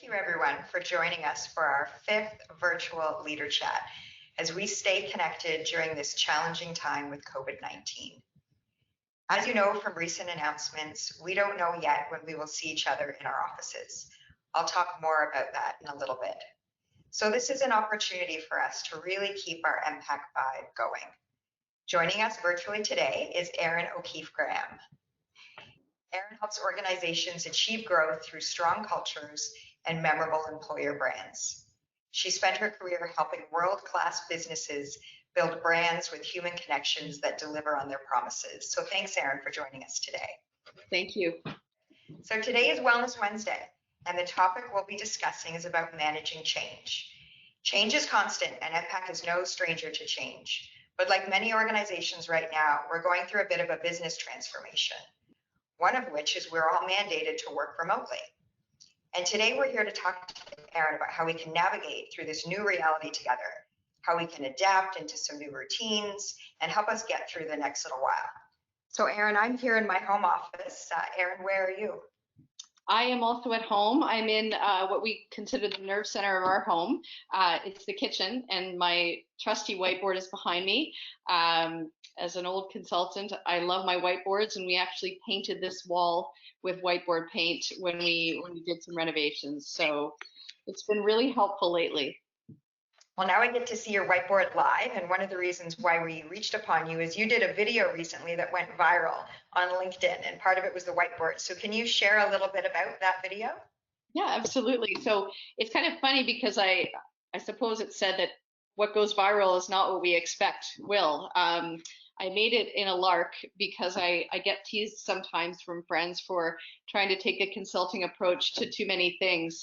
Thank you everyone for joining us for our 5th virtual Leader Chat as we stay connected during this challenging time with COVID-19. As you know from recent announcements, we don't know yet when we will see each other in our offices. I'll talk more about that in a little bit. So this is an opportunity for us to really keep our MPAC vibe going. Joining us virtually today is Erin O'Keefe Graham. Erin helps organizations achieve growth through strong cultures and memorable employer brands. She spent her career helping world-class businesses build brands with human connections that deliver on their promises. So thanks, Erin, for joining us today. Thank you. So today is Wellness Wednesday, and the topic we'll be discussing is about managing change. Change is constant, and MPAC is no stranger to change. But like many organizations right now, we're going through a bit of a business transformation, one of which is we're all mandated to work remotely. And today we're here to talk to Erin about how we can navigate through this new reality together, how we can adapt into some new routines, and help us get through the next little while. So Erin, I'm here in my home office. Erin, where are you? I am also at home. I'm in what we consider the nerve center of our home. It's the kitchen, and my trusty whiteboard is behind me. As an old consultant, I love my whiteboards, and we actually painted this wall with whiteboard paint when we did some renovations. So it's been really helpful lately. Well, now I get to see your whiteboard live, and one of the reasons why we reached upon you is you did a video recently that went viral on LinkedIn, and part of it was the whiteboard. So can you share a little bit about that video? Yeah, absolutely. So it's kind of funny because I suppose it said that what goes viral is not what we expect will. I made it in a lark because I get teased sometimes from friends for trying to take a consulting approach to too many things.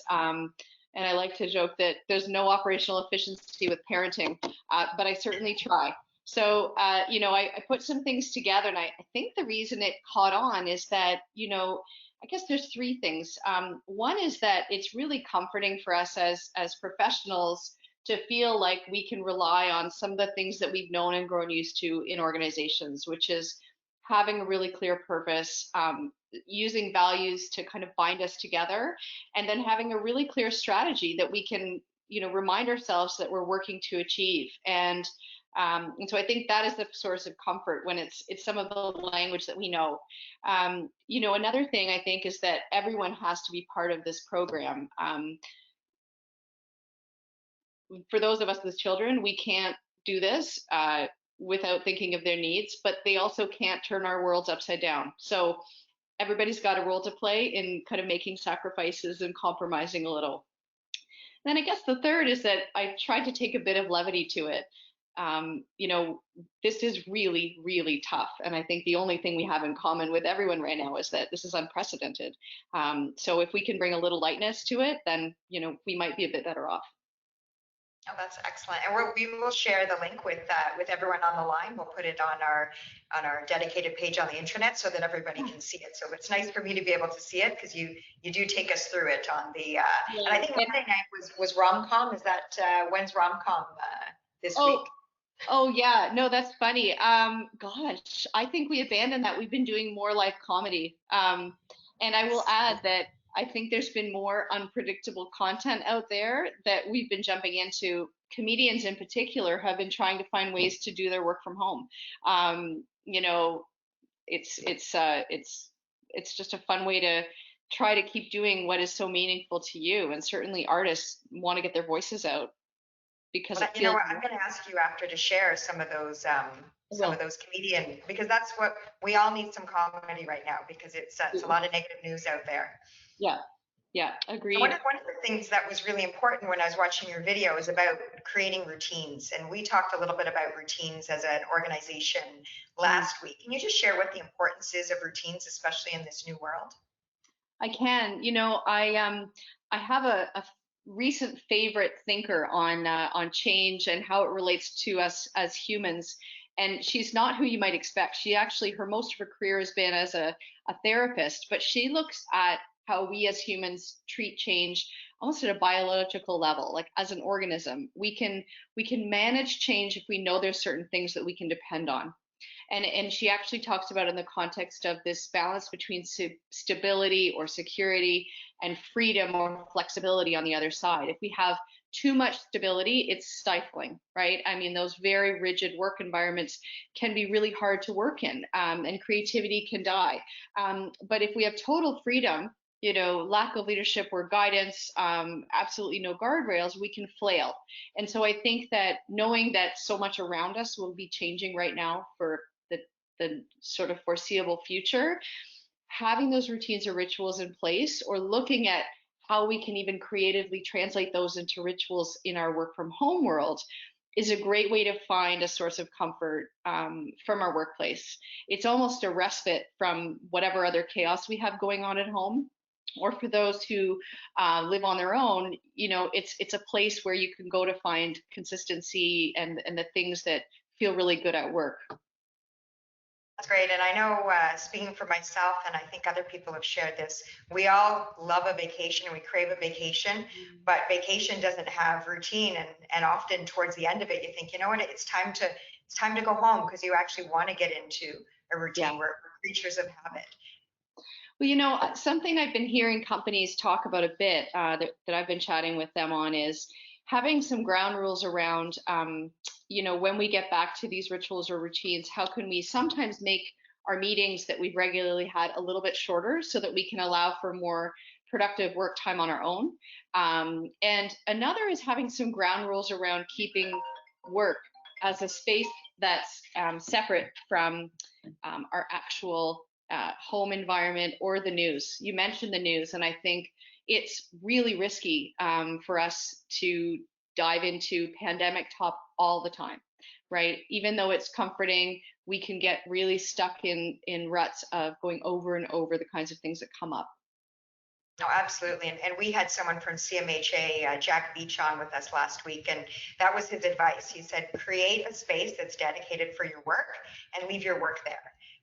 And I like to joke that there's no operational efficiency with parenting, but I certainly try. So, I put some things together, and I think the reason it caught on is that, I guess there's 3 things. One is that it's really comforting for us as professionals to feel like we can rely on some of the things that we've known and grown used to in organizations, which is having a really clear purpose, using values to kind of bind us together, and then having a really clear strategy that we can, remind ourselves that we're working to achieve. And so I think that is the source of comfort when it's some of the language that we know. Another thing I think is that everyone has to be part of this program. For those of us with children, we can't do this without thinking of their needs, but they also can't turn our worlds upside down. So everybody's got a role to play in kind of making sacrifices and compromising a little. Then I guess the third is that I tried to take a bit of levity to it. This is really, really tough. And I think the only thing we have in common with everyone right now is that this is unprecedented. So if we can bring a little lightness to it, then, we might be a bit better off. Oh, that's excellent. And we will share the link with everyone on the line. We'll put it on our dedicated page on the intranet so that everybody can see it. So it's nice for me to be able to see it because you do take us through it on the and I think Monday night was rom-com. Is that when's rom-com this week? Oh yeah, no, that's funny. Gosh, I think we abandoned that. We've been doing more live comedy. And I will add that I think there's been more unpredictable content out there that we've been jumping into. Comedians in particular have been trying to find ways to do their work from home. It's just a fun way to try to keep doing what is so meaningful to you. And certainly artists want to get their voices out because I'm going to ask you after to share some of those comedian, because that's what we all need, some comedy right now, because it's a lot of negative news out there. Yeah, agreed. So one of the things that was really important when I was watching your video is about creating routines. And we talked a little bit about routines as an organization last week. Can you just share what the importance is of routines, especially in this new world? I can. I have a recent favorite thinker on change and how it relates to us as humans. And she's not who you might expect. She actually, most of her career has been as a therapist, but she looks at how we as humans treat change almost at a biological level, like as an organism. We can manage change if we know there's certain things that we can depend on. And she actually talks about in the context of this balance between stability or security and freedom or flexibility on the other side. If we have too much stability, it's stifling, right? I mean, those very rigid work environments can be really hard to work in, and creativity can die. But if we have total freedom, lack of leadership or guidance, absolutely no guardrails, we can flail. And so I think that knowing that so much around us will be changing right now for the sort of foreseeable future, having those routines or rituals in place, or looking at how we can even creatively translate those into rituals in our work from home world, is a great way to find a source of comfort from our workplace. It's almost a respite from whatever other chaos we have going on at home. Or for those who live on their own, it's a place where you can go to find consistency and the things that feel really good at work. That's great. And I know, speaking for myself, and I think other people have shared this, we all love a vacation and we crave a vacation, but vacation doesn't have routine. And often towards the end of it, you think, you know what, it's time to go home, because you actually want to get into a routine. Yeah. We're creatures of habit. Well, something I've been hearing companies talk about a bit, that I've been chatting with them on, is having some ground rules around, when we get back to these rituals or routines, how can we sometimes make our meetings that we've regularly had a little bit shorter so that we can allow for more productive work time on our own. And another is having some ground rules around keeping work as a space that's separate from our actual home environment or the news. You mentioned the news, and I think it's really risky for us to dive into pandemic talk all the time, right? Even though it's comforting, we can get really stuck in ruts of going over and over the kinds of things that come up. No, absolutely. And we had someone from CMHA, Jack Beach, on with us last week, and that was his advice. He said, create a space that's dedicated for your work and leave your work there.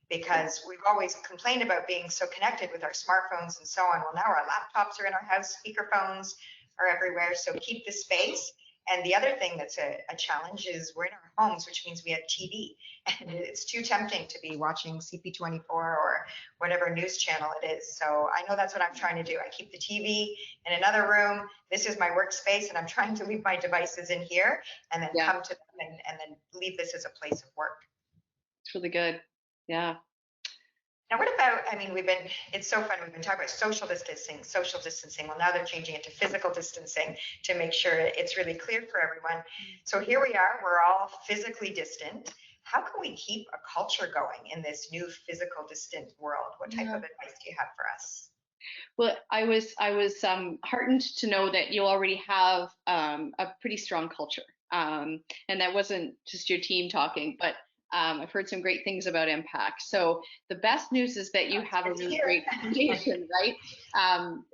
Because we've always complained about being so connected with our smartphones and so on. Well, now our laptops are in our house, speakerphones are everywhere. So keep the space. And the other thing that's a challenge is we're in our homes, which means we have TV. And it's too tempting to be watching CP24 or whatever news channel it is. So I know that's what I'm trying to do. I keep the TV in another room. This is my workspace, and I'm trying to leave my devices in here and then come to them and then leave this as a place of work. It's really good. Yeah. Now, what about, it's so fun. We've been talking about social distancing. Well, now they're changing it to physical distancing to make sure it's really clear for everyone. So here we are, we're all physically distant. How can we keep a culture going in this new physical distant world? What type of advice do you have for us? Well, I was heartened to know that you already have a pretty strong culture. And that wasn't just your team talking, but I've heard some great things about impact. So the best news is that you have a really great foundation, right?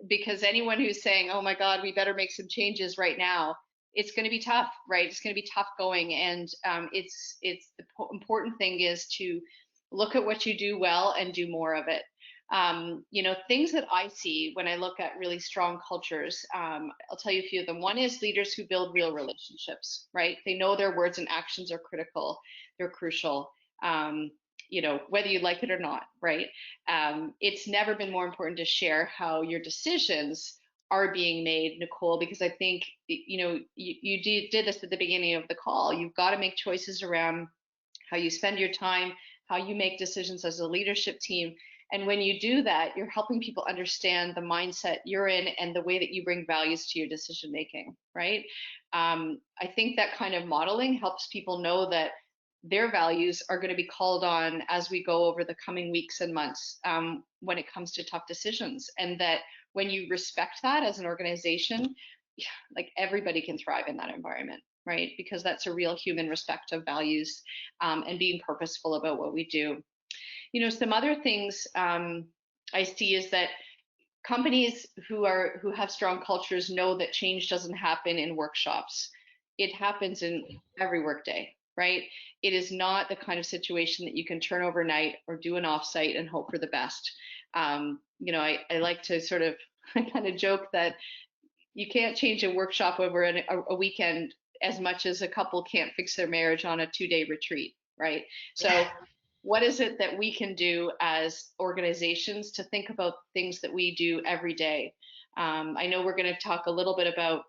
Because anyone who's saying, oh my God, we better make some changes right now, it's going to be tough, right? It's going to be tough going. And it's the important thing is to look at what you do well and do more of it. Things that I see when I look at really strong cultures, I'll tell you a few of them. One is leaders who build real relationships, right? They know their words and actions are critical. They're crucial, whether you like it or not, right? It's never been more important to share how your decisions are being made, Nicole, because I think, you did this at the beginning of the call. You've got to make choices around how you spend your time, how you make decisions as a leadership team. And when you do that, you're helping people understand the mindset you're in and the way that you bring values to your decision making, right? I think that kind of modeling helps people know that their values are going to be called on as we go over the coming weeks and months when it comes to tough decisions. And that when you respect that as an organization, like everybody can thrive in that environment, right? Because that's a real human respect of values and being purposeful about what we do. Some other things I see is that companies who have strong cultures know that change doesn't happen in workshops. It happens in every workday, right? It is not the kind of situation that you can turn overnight or do an offsite and hope for the best. I like to sort of kind of joke that you can't change a workshop over a weekend as much as a couple can't fix their marriage on a 2-day retreat, right? So what is it that we can do as organizations to think about things that we do every day? I know we're going to talk a little bit about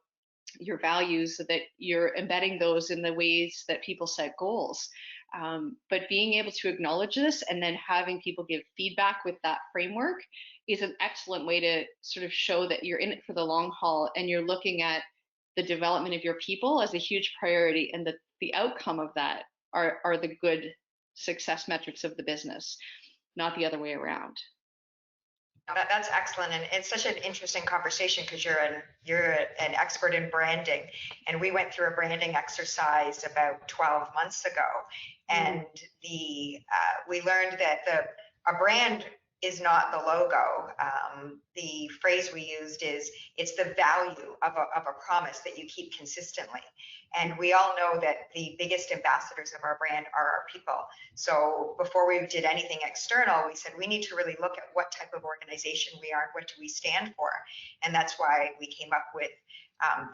your values, so that you're embedding those in the ways that people set goals. But being able to acknowledge this and then having people give feedback with that framework is an excellent way to sort of show that you're in it for the long haul and you're looking at the development of your people as a huge priority, and that the outcome of that are the good success metrics of the business, not the other way around. That's excellent, and it's such an interesting conversation because you're an expert in branding, and we went through a branding exercise about 12 months ago, and we learned that a brand is not the logo. The phrase we used is it's the value of a promise that you keep consistently. And we all know that the biggest ambassadors of our brand are our people. So before we did anything external, we said we need to really look at what type of organization we are and what do we stand for. And that's why we came up with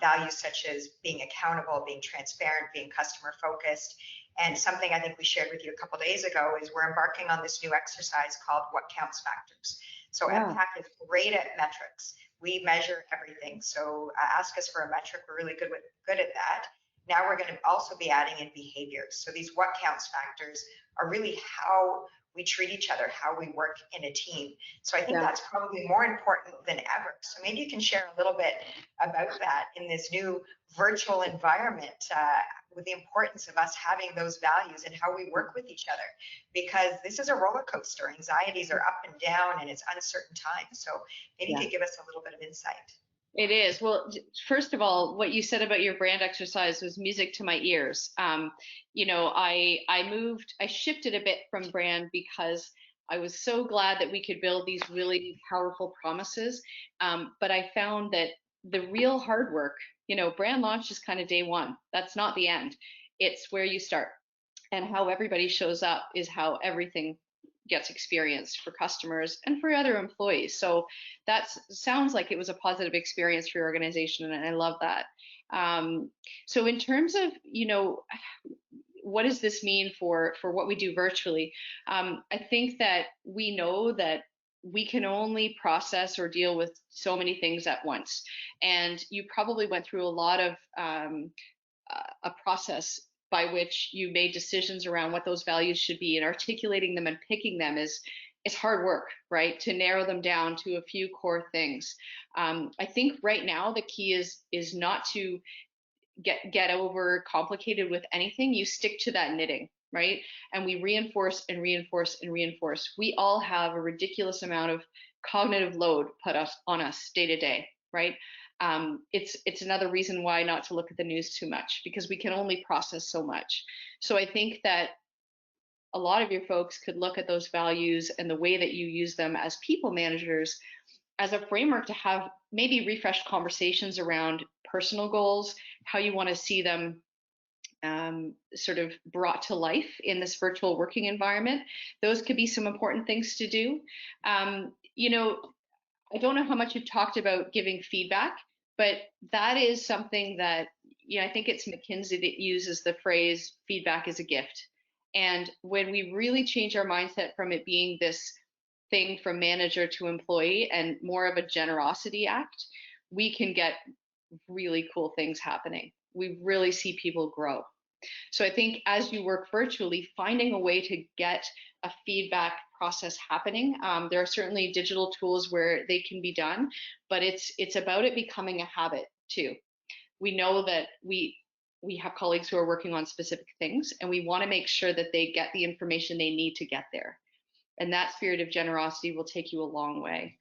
values such as being accountable, being transparent, being customer focused. And something I think we shared with you a couple of days ago is we're embarking on this new exercise called What Counts Factors. So MPAC is great at metrics. We measure everything. So ask us for a metric. We're really good at that. Now we're going to also be adding in behaviors. So these what counts factors are really how we treat each other, how we work in a team. So I think that's probably more important than ever. So maybe you can share a little bit about that in this new virtual environment, with the importance of us having those values and how we work with each other, because this is a roller coaster. Anxieties are up and down and it's uncertain times. So maybe you could give us a little bit of insight. It is. Well, first of all, what you said about your brand exercise was music to my ears. You know, I shifted a bit from brand because I was so glad that we could build these really powerful promises. But I found that the real hard work, you know, brand launch is kind of day one. That's not the end. It's where you start. And how everybody shows up is how everything gets experienced for customers and for other employees. So that sounds like it was a positive experience for your organization, and I love that. So in terms of, you know, what does this mean for what we do virtually? I think that we know that we can only process or deal with so many things at once. And you probably went through a lot of a process by which you made decisions around what those values should be, and articulating them and picking them is hard work, right? To narrow them down to a few core things. I think right now the key is not to get over complicated with anything. You stick to that knitting, right? And we reinforce and reinforce and reinforce. We all have a ridiculous amount of cognitive load put on us day to day, right? It's another reason why not to look at the news too much, because we can only process so much. So I think that a lot of your folks could look at those values and the way that you use them as people managers as a framework to have maybe refreshed conversations around personal goals, how you want to see them sort of brought to life in this virtual working environment. Those could be some important things to do. You know, I don't know how much you've talked about giving feedback, but that is something that, you know, I think it's McKinsey that uses the phrase feedback is a gift. And when we really change our mindset from it being this thing from manager to employee and more of a generosity act, we can get really cool things happening. We really see people grow. So I think as you work virtually, finding a way to get a feedback process happening. There are certainly digital tools where they can be done, but it's about it becoming a habit too. We know that we have colleagues who are working on specific things, and we want to make sure that they get the information they need to get there. And that spirit of generosity will take you a long way.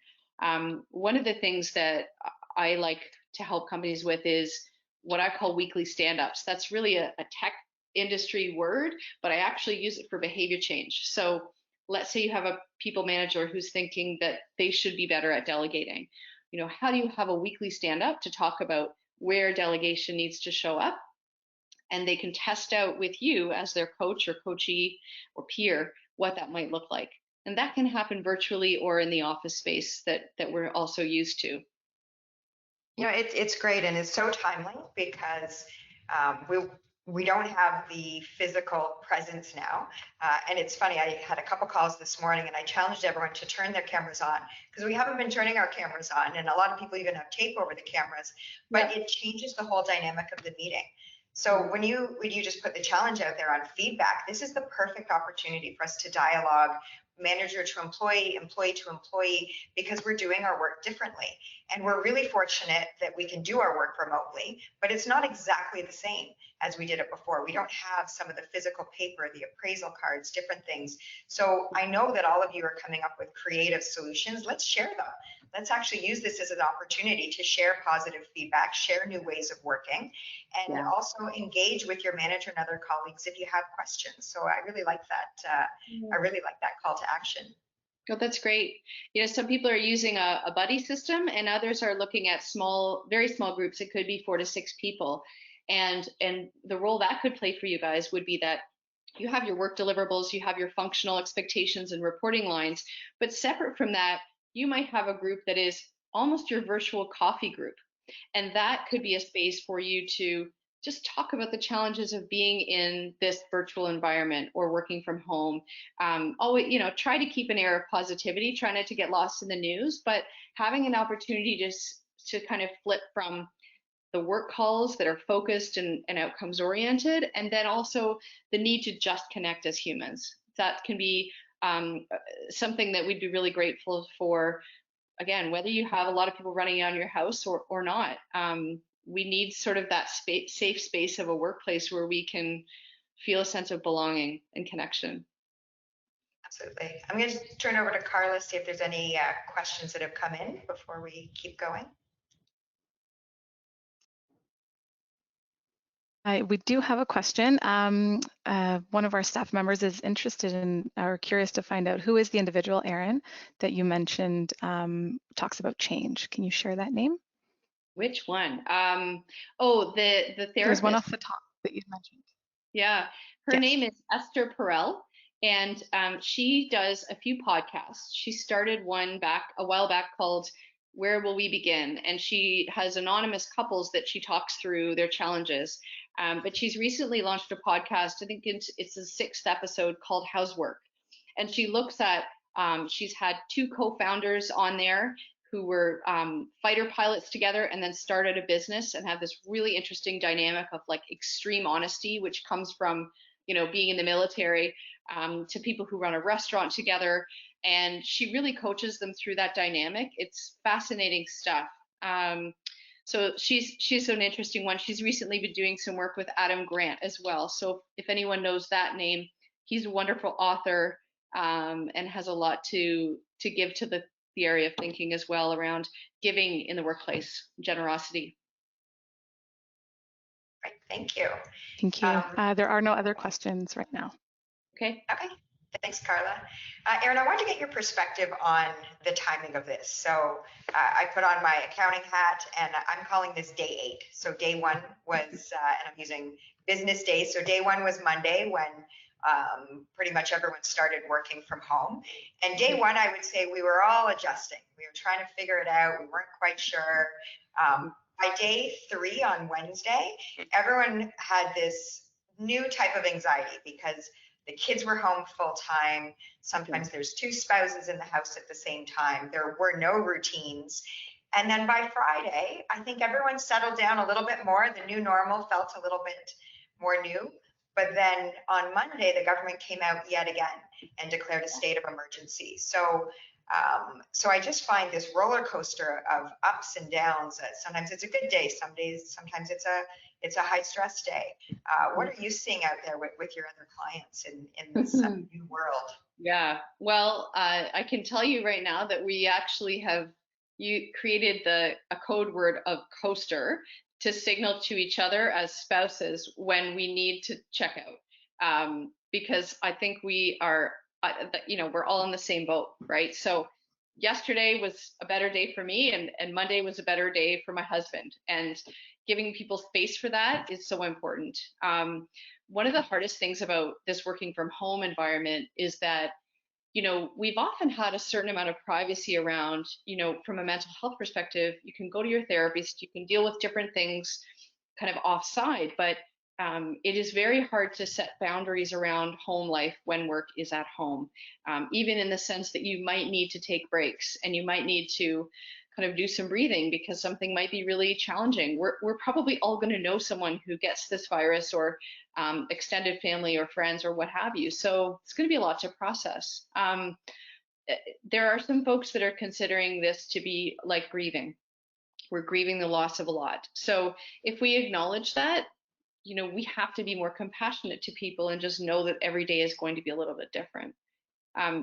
One of the things that I like to help companies with is what I call weekly stand-ups. That's really a tech industry word, but I actually use it for behavior change. So let's say you have a people manager who's thinking that they should be better at delegating. You know, how do you have a weekly stand-up to talk about where delegation needs to show up? And they can test out with you as their coach or coachee or peer what that might look like. And that can happen virtually or in the office space that we're also used to. You know, it's great, and it's so timely because we don't have the physical presence now. And it's funny, I had a couple calls this morning and I challenged everyone to turn their cameras on because we haven't been turning our cameras on. And a lot of people even have tape over the cameras, but it changes the whole dynamic of the meeting. So when you just put the challenge out there on feedback, this is the perfect opportunity for us to dialogue, manager to employee, employee to employee, because we're doing our work differently. And we're really fortunate that we can do our work remotely, but it's not exactly the same as we did it before. We don't have some of the physical paper, the appraisal cards, different things. So I know that all of you are coming up with creative solutions. Let's share them. Let's actually use this as an opportunity to share positive feedback, share new ways of working, and also engage with your manager and other colleagues if you have questions. So I really like that. I really like that call to action. Oh, that's great. You know, some people are using a buddy system and others are looking at small, very small groups. It could be 4 to 6 people. And the role that could play for you guys would be that you have your work deliverables, you have your functional expectations and reporting lines, but separate from that, you might have a group that is almost your virtual coffee group. And that could be a space for you to just talk about the challenges of being in this virtual environment or working from home. Always, you know, try to keep an air of positivity, try not to get lost in the news, but having an opportunity to kind of flip from the work calls that are focused and outcomes oriented, and then also the need to just connect as humans. That can be something that we'd be really grateful for. Again, whether you have a lot of people running on your house or not, we need sort of that safe space of a workplace where we can feel a sense of belonging and connection. Absolutely. I'm going to turn over to Carla, see if there's any questions that have come in before we keep going. We do have a question. One of our staff members is interested in or curious to find out who is the individual, Erin, that you mentioned talks about change. Can you share that name? Which one? Oh, the therapist. There's one off the top that you mentioned. Yeah, her name is Esther Perel, and she does a few podcasts. She started one a while back called Where Will We Begin? And she has anonymous couples that she talks through their challenges. But she's recently launched a podcast, I think it's the 6th episode, called How's Work? And she looks at, she's had 2 co-founders on there who were fighter pilots together and then started a business and have this really interesting dynamic of like extreme honesty, which comes from, you know, being in the military, to people who run a restaurant together. And she really coaches them through that dynamic. It's fascinating stuff. So she's an interesting one. She's recently been doing some work with Adam Grant as well. So if anyone knows that name, he's a wonderful author and has a lot to give to the area of thinking as well around giving in the workplace, generosity. Right, thank you. Thank you. There are no other questions right now. Okay. Okay. Thanks, Carla. Erin, I wanted to get your perspective on the timing of this. So I put on my accounting hat and I'm calling this day 8. So day 1 was, and I'm using business days. So day 1 was Monday when pretty much everyone started working from home. And day 1, I would say we were all adjusting. We were trying to figure it out. We weren't quite sure. By day 3 on Wednesday, everyone had this new type of anxiety because the kids were home full time. Sometimes there's 2 spouses in the house at the same time. There were no routines. And then by Friday, I think everyone settled down a little bit more. The new normal felt a little bit more new. But then on Monday, the government came out yet again and declared a state of emergency. So I just find this roller coaster of ups and downs. Sometimes it's a good day. Sometimes it's a high stress day. What are you seeing out there with your other clients in this new world? Yeah, well, I can tell you right now that we actually have created a code word of coaster to signal to each other as spouses when we need to check out, because I think we are, you know, we're all in the same boat, right? So yesterday was a better day for me, and Monday was a better day for my husband, and giving people space for that is so important. One of the hardest things about this working from home environment is that, you know, we've often had a certain amount of privacy around, you know, from a mental health perspective, you can go to your therapist, you can deal with different things kind of offside, but it is very hard to set boundaries around home life when work is at home, even in the sense that you might need to take breaks and you might need to kind of do some breathing because something might be really challenging. We're probably all going to know someone who gets this virus, or extended family or friends or what have you. So it's going to be a lot to process. There are some folks that are considering this to be like grieving. We're grieving the loss of a lot. So if we acknowledge that, we have to be more compassionate to people and just know that every day is going to be a little bit different.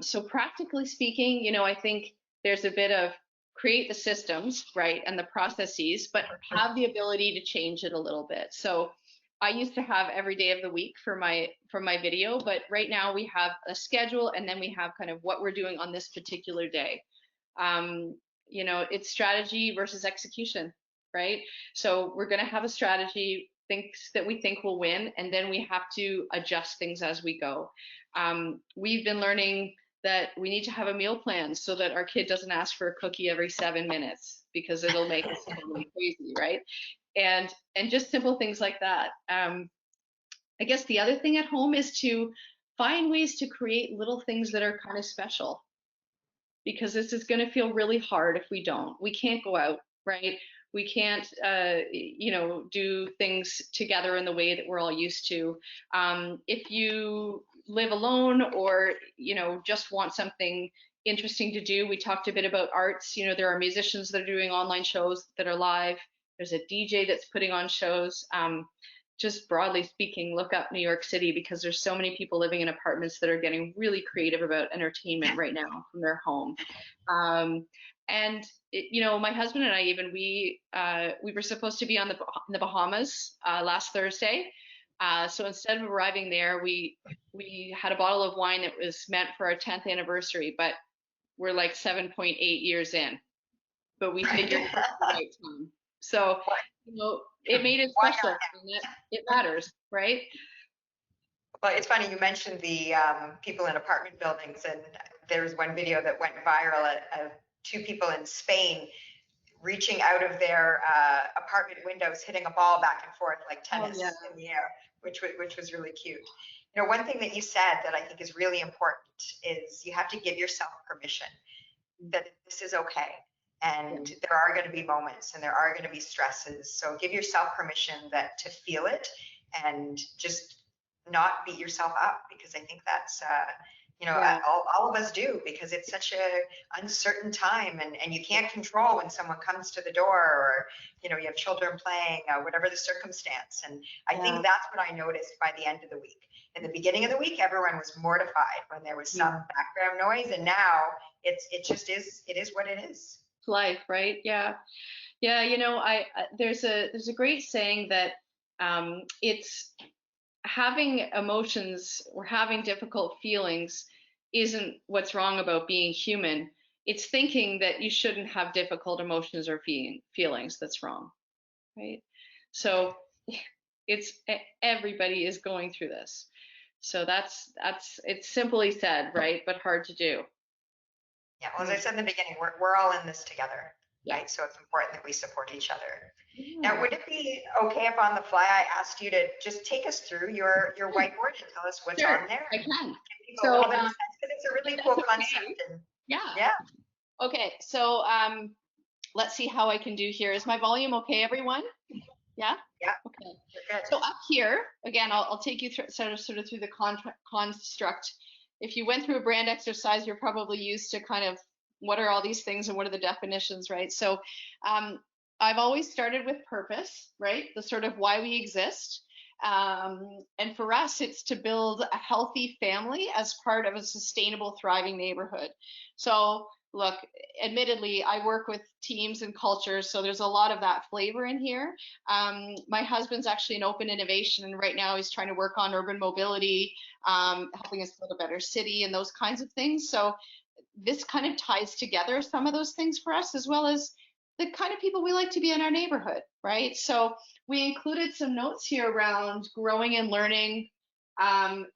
So practically speaking, I think there's a bit of create the systems, right, and the processes, but have the ability to change it a little bit. So I used to have every day of the week for my video, but right now we have a schedule, and then we have kind of what we're doing on this particular day. It's strategy versus execution, right? So we're going to have a strategy that we think will win, and then we have to adjust things as we go. We've been learning that we need to have a meal plan so that our kid doesn't ask for a cookie every 7 minutes because it'll make us totally crazy, right? And just simple things like that. I guess the other thing at home is to find ways to create little things that are kind of special, because this is going to feel really hard if we don't. We can't go out, right? We can't, do things together in the way that we're all used to. If you live alone, or, just want something interesting to do, we talked a bit about arts. There are musicians that are doing online shows that are live. There's a DJ that's putting on shows. Just broadly speaking, look up New York City, because there's so many people living in apartments that are getting really creative about entertainment right now from their home. My husband and I, we were supposed to be in the Bahamas last Thursday. So instead of arriving there, we had a bottle of wine that was meant for our 10th anniversary, but we're like 7.8 years in. But we figured it was the right time. So, it made it special, and it matters, right? Well, it's funny you mentioned the people in apartment buildings, and there was one video that went viral of two people in Spain reaching out of their apartment windows, hitting a ball back and forth like tennis in the air, which was really cute. One thing that you said that I think is really important is you have to give yourself permission that this is okay. And there are going to be moments and there are going to be stresses. So give yourself permission to feel it, and just not beat yourself up, because I think that's, all of us do, because it's such a uncertain time, and you can't control when someone comes to the door, or, you have children playing, whatever the circumstance. And I think that's what I noticed by the end of the week. In the beginning of the week, everyone was mortified when there was some background noise, and now it is what it is. Life, right? Yeah. There's a great saying that it's having emotions or having difficult feelings isn't what's wrong about being human. It's thinking that you shouldn't have difficult emotions or feelings that's wrong, right? So it's everybody is going through this. So that's it's simply said, right, but hard to do. Yeah, well, as I said in the beginning, we're all in this together, right? So it's important that we support each other. Now, would it be okay if on the fly I asked you to just take us through your whiteboard and tell us what's on there? I can. So it's a really cool concept. And, yeah. Okay, so let's see how I can do here. Is my volume okay, everyone? Yeah. Yeah. Okay. So up here, again, I'll take you through sort of through the construct. If you went through a brand exercise, you're probably used to kind of what are all these things and what are the definitions, right? So I've always started with purpose, right? The sort of why we exist. And for us, it's to build a healthy family as part of a sustainable, thriving neighborhood. So look, admittedly, I work with teams and cultures, so there's a lot of that flavor in here. My husband's actually in open innovation, and right now he's trying to work on urban mobility, helping us build a better city and those kinds of things. So this kind of ties together some of those things for us, as well as the kind of people we like to be in our neighborhood, right? So we included some notes here around growing and learning,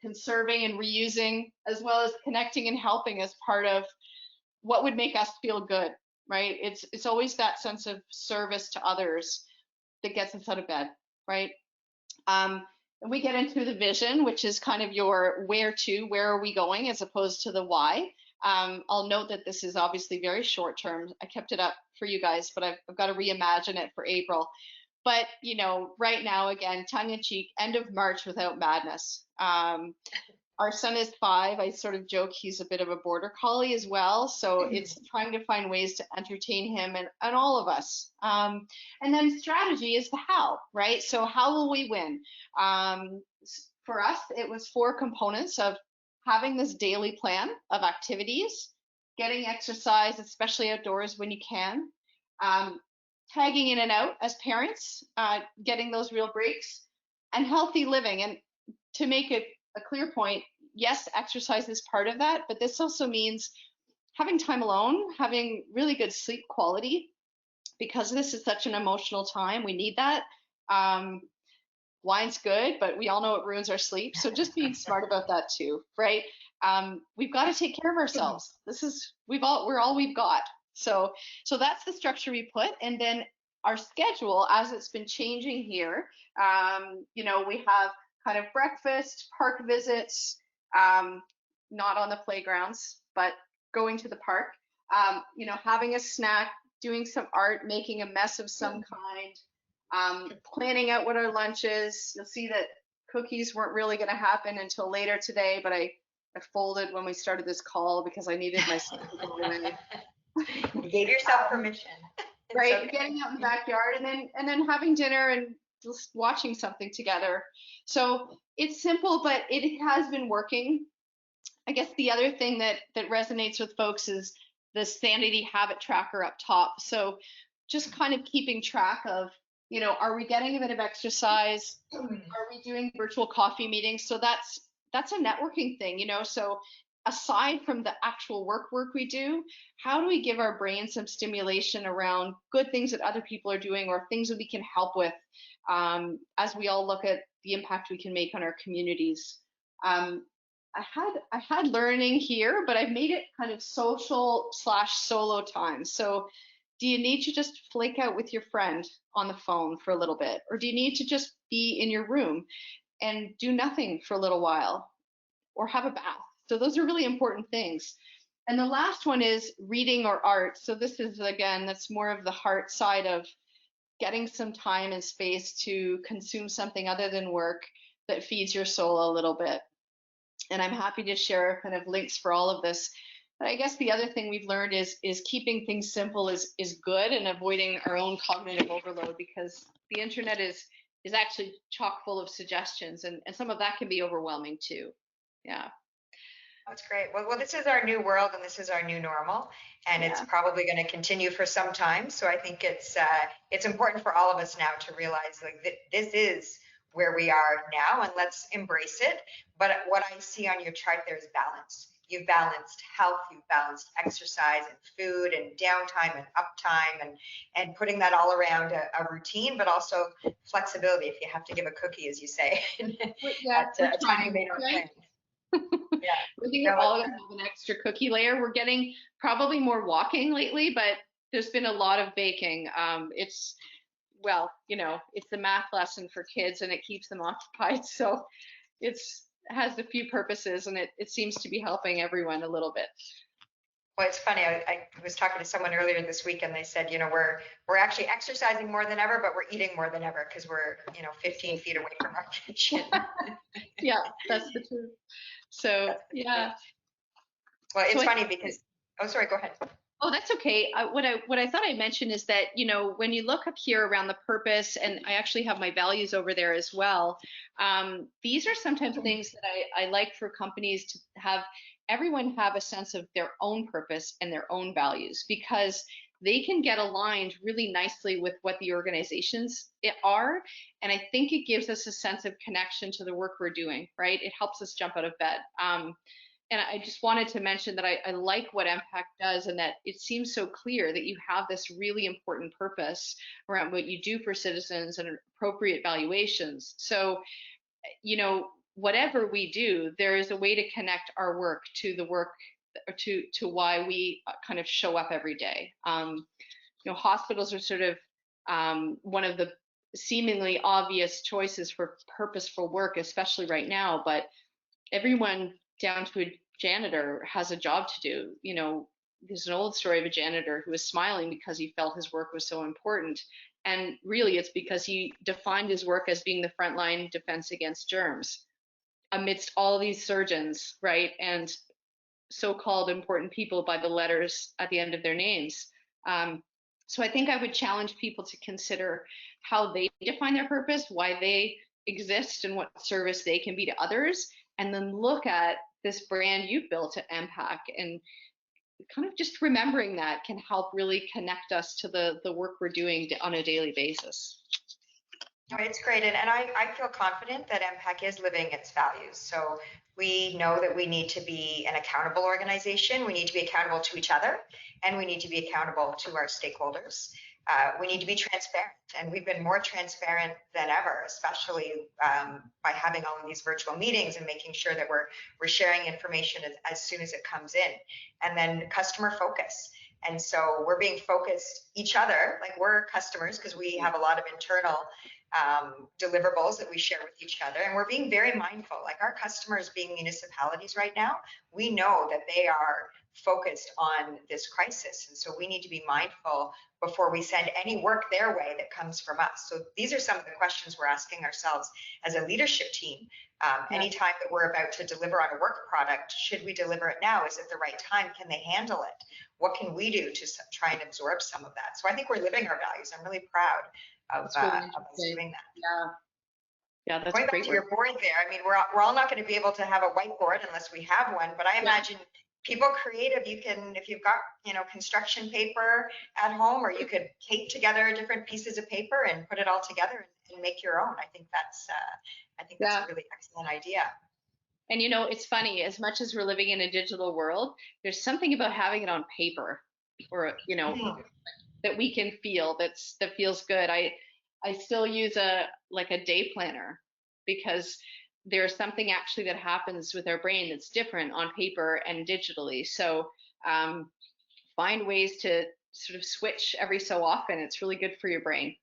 conserving and reusing, as well as connecting and helping as part of what would make us feel good, right? It's always that sense of service to others that gets us out of bed, right? we get into the vision, which is kind of your where are we going, as opposed to the why. I'll note that this is obviously very short term. I kept it up for you guys, but I've got to reimagine it for April. But, you know, right now, again, tongue in cheek, end of March without madness. Our son is 5. I sort of joke he's a bit of a border collie as well. So it's trying to find ways to entertain him and all of us. And then strategy is the how, right? So how will we win? For us, it was 4 components of having this daily plan of activities, getting exercise, especially outdoors when you can, tagging in and out as parents, getting those real breaks, and healthy living. And to make it a clear point, yes, exercise is part of that, but this also means having time alone, having really good sleep quality, because this is such an emotional time. We need that. Wine's good, but we all know it ruins our sleep. So just being smart about that too, right? We've got to take care of ourselves. We're all we've got. So that's the structure we put. And then our schedule, as it's been changing here, you know, we have kind of breakfast, park visits, not on the playgrounds, but going to the park, you know, having a snack, doing some art, making a mess of some kind, planning out what our lunch is. You'll see that cookies weren't really going to happen until later today, but I folded when we started this call because I needed my sleep to go away. You gave yourself permission. Right, okay. Getting out in the backyard and then having dinner and just watching something together. So it's simple, but it has been working. I guess the other thing that resonates with folks is the sanity habit tracker up top. So just kind of keeping track of, you know, are we getting a bit of exercise? Are we doing virtual coffee meetings? So that's a networking thing, you know. So aside from the actual work we do, how do we give our brain some stimulation around good things that other people are doing or things that we can help with, as we all look at the impact we can make on our communities? I had learning here, but I've made it kind of social/solo time. So do you need to just flake out with your friend on the phone for a little bit? Or do you need to just be in your room and do nothing for a little while or have a bath? So those are really important things. And the last one is reading or art. So this is, again, that's more of the heart side of getting some time and space to consume something other than work that feeds your soul a little bit. And I'm happy to share kind of links for all of this. But I guess the other thing we've learned is keeping things simple is good, and avoiding our own cognitive overload, because the internet is actually chock full of suggestions, and some of that can be overwhelming too. Yeah. That's great. Well, this is our new world and this is our new normal, and it's probably going to continue for some time. So I think it's important for all of us now to realize like this is where we are now, and let's embrace it. But what I see on your chart there is balance. You've balanced health, you've balanced exercise and food and downtime and uptime, and putting that all around a routine, but also flexibility if you have to give a cookie, as you say. Yeah, at a time you may not plan. Yeah, we think we're all going to have an extra cookie layer. We're getting probably more walking lately, but there's been a lot of baking. Well, you know, it's a math lesson for kids and it keeps them occupied. So it has a few purposes, and it seems to be helping everyone a little bit. Well, it's funny. I was talking to someone earlier this week, and they said, you know, we're actually exercising more than ever, but we're eating more than ever because we're, you know, 15 feet away from our kitchen. Yeah, that's the truth. So yeah. Well, it's funny because, oh, sorry, go ahead. Oh, that's okay. What I thought I'd mention is that, you know, when you look up here around the purpose, and I actually have my values over there as well, these are sometimes things that I like for companies to have everyone have a sense of their own purpose and their own values, because they can get aligned really nicely with what the organizations are. And I think it gives us a sense of connection to the work we're doing, right? It helps us jump out of bed. And I just wanted to mention that I like what MPAC does, and that it seems so clear that you have this really important purpose around what you do for citizens and appropriate valuations. So, you know, whatever we do, there is a way to connect our work to the work, or to why we kind of show up every day. You know, hospitals are sort of one of the seemingly obvious choices for purposeful work, especially right now, but everyone down to a janitor has a job to do. You know, there's an old story of a janitor who was smiling because he felt his work was so important. And really, it's because he defined his work as being the frontline defense against germs amidst all these surgeons, right? And so-called important people by the letters at the end of their names. So I think I would challenge people to consider how they define their purpose, why they exist, and what service they can be to others, and then look at this brand you've built at MPAC, and kind of just remembering that can help really connect us to the work we're doing on a daily basis. It's great. And I feel confident that MPAC is living its values. So we know that we need to be an accountable organization. We need to be accountable to each other, and we need to be accountable to our stakeholders. We need to be transparent, and we've been more transparent than ever, especially by having all of these virtual meetings and making sure that we're sharing information as soon as it comes in. And then customer focus. And so we're being focused each other, like we're customers, because we have a lot of internal deliverables that we share with each other, and we're being very mindful. Like our customers being municipalities right now, we know that they are focused on this crisis, and so we need to be mindful before we send any work their way that comes from us. So these are some of the questions we're asking ourselves as a leadership team. Anytime that we're about to deliver on a work product, should we deliver it now? Is it the right time? Can they handle it? What can we do to try and absorb some of that? So I think we're living our values. I'm really proud of us doing that. Yeah, that's going back to your board there. I mean, we're all not going to be able to have a whiteboard unless we have one, but I imagine people creative, you can, if you've got, you know, construction paper at home, or you could tape together different pieces of paper and put it all together and make your own. I think that's a really excellent idea. And you know, it's funny, as much as we're living in a digital world, there's something about having it on paper, or, you know, that we can feel, that feels good. I still use a day planner, because there's something actually that happens with our brain that's different on paper and digitally. So find ways to sort of switch every so often. It's really good for your brain.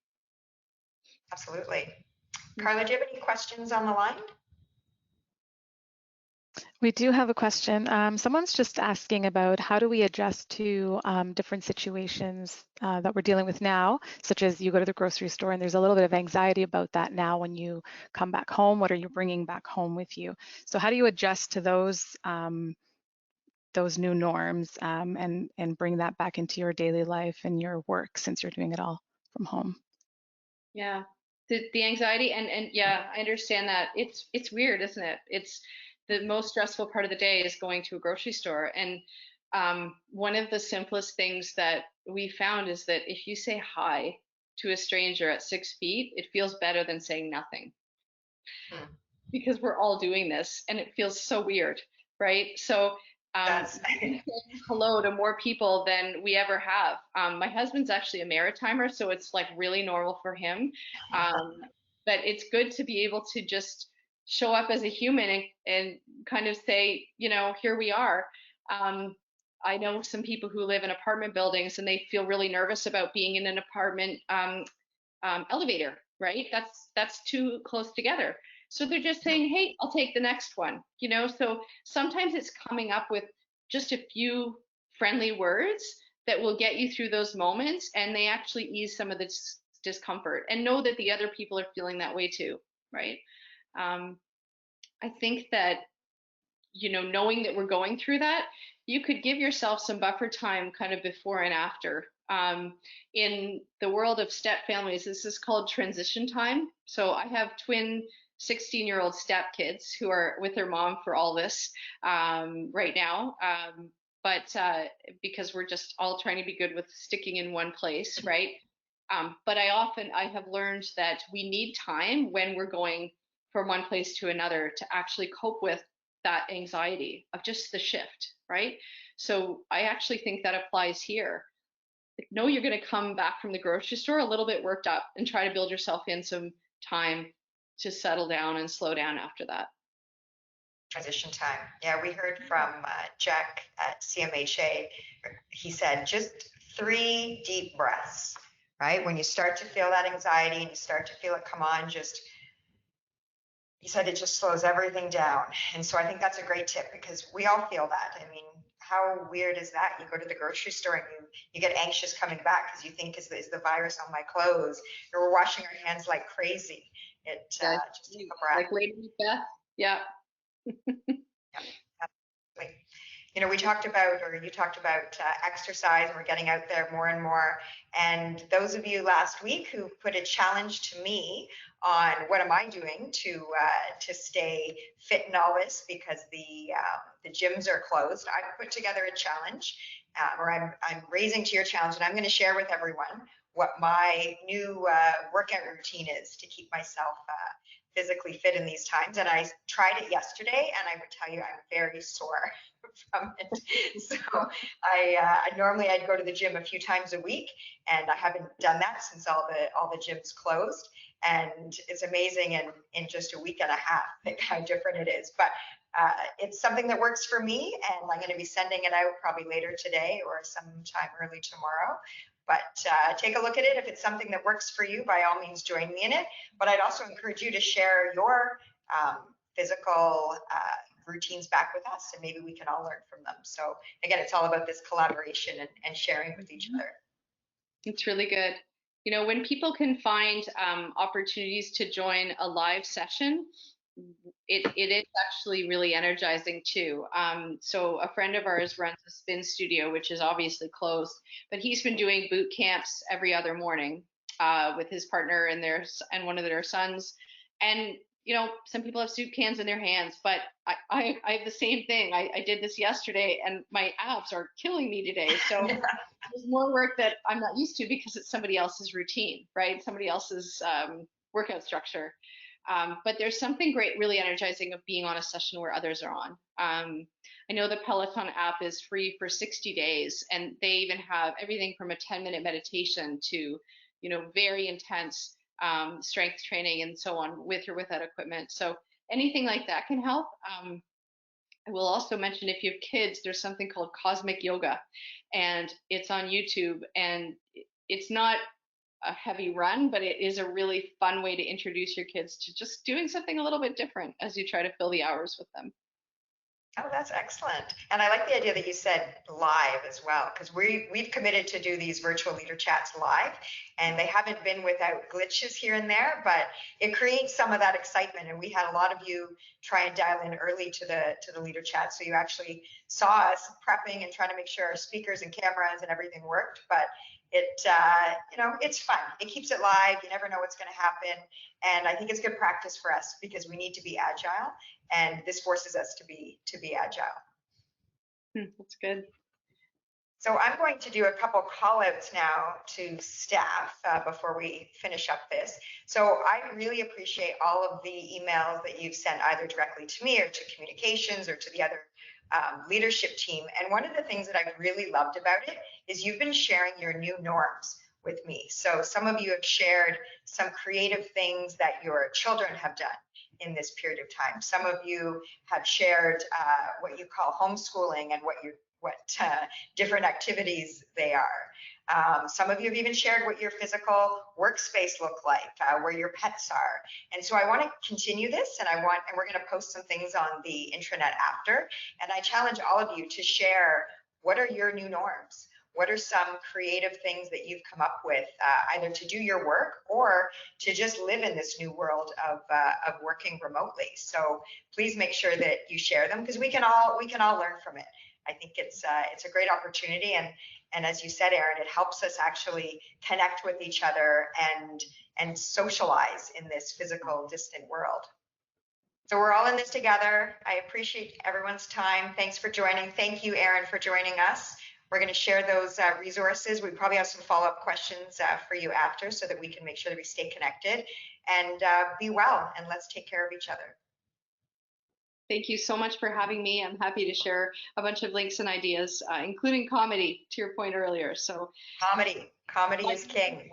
Absolutely. Carla, do you have any questions on the line? We do have a question. Someone's just asking about how do we adjust to different situations that we're dealing with now, such as you go to the grocery store and there's a little bit of anxiety about that now when you come back home. What are you bringing back home with you? So how do you adjust to those new norms and bring that back into your daily life and your work, since you're doing it all from home? Yeah, the anxiety and yeah, I understand that. It's weird, isn't it? It's the most stressful part of the day is going to a grocery store. And one of the simplest things that we found is that if you say hi to a stranger at 6 feet, it feels better than saying nothing. Because we're all doing this and it feels so weird, right? So saying hello to more people than we ever have. My husband's actually a maritimer, so it's like really normal for him. But it's good to be able to just show up as a human and kind of say, you know, here we are. I know some people who live in apartment buildings and they feel really nervous about being in an apartment elevator, right? That's too close together. So they're just saying, hey, I'll take the next one, you know? So sometimes it's coming up with just a few friendly words that will get you through those moments, and they actually ease some of the discomfort, and know that the other people are feeling that way too, right? I think that, you know, knowing that we're going through that, you could give yourself some buffer time kind of before and after. In the world of step families, this is called transition time. So I have twin 16-year-old step kids who are with their mom for all this right now. But because we're just all trying to be good with sticking in one place, right? But I have learned that we need time when we're going from one place to another to actually cope with that anxiety of just the shift, right? So I actually think that applies here. Like, know you're going to come back from the grocery store a little bit worked up, and try to build yourself in some time to settle down and slow down after that. Transition time. Yeah, we heard from Jack at CMHA. He said just 3 deep breaths right? When you start to feel that anxiety and you start to feel it come on, you said it just slows everything down. And so I think that's a great tip because we all feel that. I mean, how weird is that? You go to the grocery store and you get anxious coming back because you think, is the virus on my clothes? Or we're washing our hands like crazy. Just take a breath. Like Lady Beth. Yeah. Yeah, absolutely. You know, we talked about, or you talked about exercise, and we're getting out there more and more. And those of you last week who put a challenge to me on what am I doing to stay fit in all this because the gyms are closed, I put together a challenge, or I'm raising to your challenge, and I'm going to share with everyone what my new workout routine is to keep myself physically fit in these times. And I tried it yesterday, and I would tell you I'm very sore from it. So normally I'd go to the gym a few times a week, and I haven't done that since all the gyms closed. And it's amazing in just a week and a half how different it is. But it's something that works for me, and I'm going to be sending it out probably later today or sometime early tomorrow. But take a look at it. If it's something that works for you, by all means, join me in it. But I'd also encourage you to share your physical routines back with us, and maybe we can all learn from them. So again, it's all about this collaboration and sharing with each other. It's really good. You know, when people can find opportunities to join a live session, it is actually really energizing too. So a friend of ours runs a spin studio, which is obviously closed, but he's been doing boot camps every other morning with his partner and one of their sons. And you know, some people have soup cans in their hands, but I have the same thing. I did this yesterday, and my abs are killing me today. So there's more work that I'm not used to because it's somebody else's routine, right? Somebody else's workout structure. But there's something great, really energizing of being on a session where others are on. I know the Peloton app is free for 60 days, and they even have everything from a 10-minute meditation to, you know, very intense strength training and so on, with or without equipment. So anything like that can help. I will also mention, if you have kids, there's something called Cosmic Yoga, and it's on YouTube, and it's not a heavy run, but it is a really fun way to introduce your kids to just doing something a little bit different as you try to fill the hours with them. Oh, that's excellent. And I like the idea that you said live as well, because we've committed to do these virtual leader chats live, and they haven't been without glitches here and there, but it creates some of that excitement. And we had a lot of you try and dial in early to the leader chat, so you actually saw us prepping and trying to make sure our speakers and cameras and everything worked. But you know, it's fun. It keeps it live. You never know what's going to happen. And I think it's good practice for us because we need to be agile, and this forces us to be agile. That's good. So I'm going to do a couple call outs now to staff before we finish up this. So I really appreciate all of the emails that you've sent either directly to me or to communications or to the other leadership team. And one of the things that I've really loved about it is you've been sharing your new norms with me. So some of you have shared some creative things that your children have done in this period of time. Some of you have shared what you call homeschooling and what different activities they are. Some of you have even shared what your physical workspace look like, where your pets are. And so I want to continue this, and we're going to post some things on the intranet after. And I challenge all of you to share, what are your new norms? What are some creative things that you've come up with, either to do your work or to just live in this new world of working remotely? So please make sure that you share them, because we can all learn from it. I think it's a great opportunity, and as you said, Erin, it helps us actually connect with each other and socialize in this physical, distant world. So we're all in this together. I appreciate everyone's time. Thanks for joining. Thank you, Erin, for joining us. We're going to share those resources. We probably have some follow-up questions for you after, so that we can make sure that we stay connected, and be well, and let's take care of each other. Thank you so much for having me. I'm happy to share a bunch of links and ideas, including comedy, to your point earlier. So comedy is king.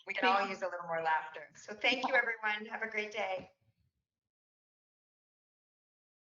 We can all use a little more laughter. So thank you, everyone. Have a great day.